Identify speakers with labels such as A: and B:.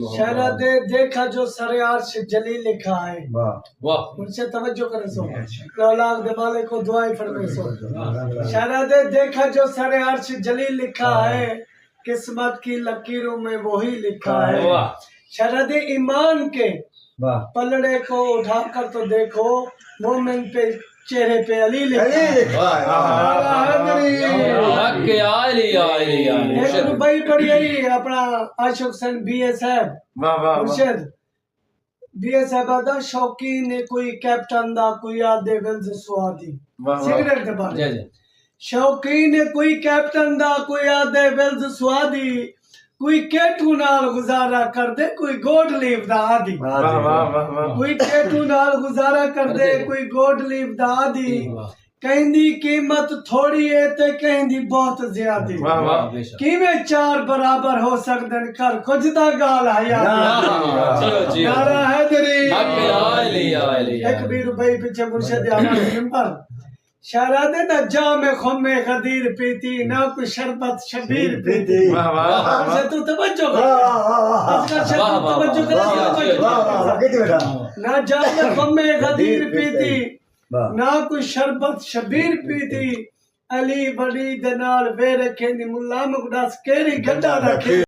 A: शहरादे देखा जो सरे अर्श जली लिखा है।
B: वाह
A: उनसे तवज्जो करे सो औलाद दे मालिक को दुआएं फरमाए सो। शहरादे देखा जो सरे अर्श जली लिखा है, किस्मत की लकीरों में वही लिखा है। शहरादे ईमान के पलड़े को उठाकर तो देखो, मोमिन पे चेहरे पे अली लिखा है। रुपई पड़ी है अपना आशुक सन बीए साहब मुर्शिद बीए साहब दा शौकीन ने कोई कैप्टन दा कोई आदे विल्स स्वादी सिगरेट दे बारे शौकीन ने कोई कैप्टन दा कोई आदे विल्स स्वादी, कोई केटू नाल गुजारा कर दे कोई गोड लीव दा आदी। कोई केटू नाल गुजारा कर दे कोई गोड लीव दा आदी। कहंदी कीमत थोड़ी है ते कहंदी बहुत ज्यादा। किवें चार बराबर हो सकदे कर कुछ दा गाल आया। नारा हैदरी एक भी रुपए पीछे मुर्शिद आवाज नंबर शहरादे ना जाम खुमे गदीर पीती, ना कोई शरबत शबीर पीती। से तू तवज्जो कर ना जाम खुमे गदीर पीती, ना कोई शरबत शबीर पीती। अली बड़ी दे नाल वे रखे नी मुल्ला मुकदस केरी गड्ढा रखे।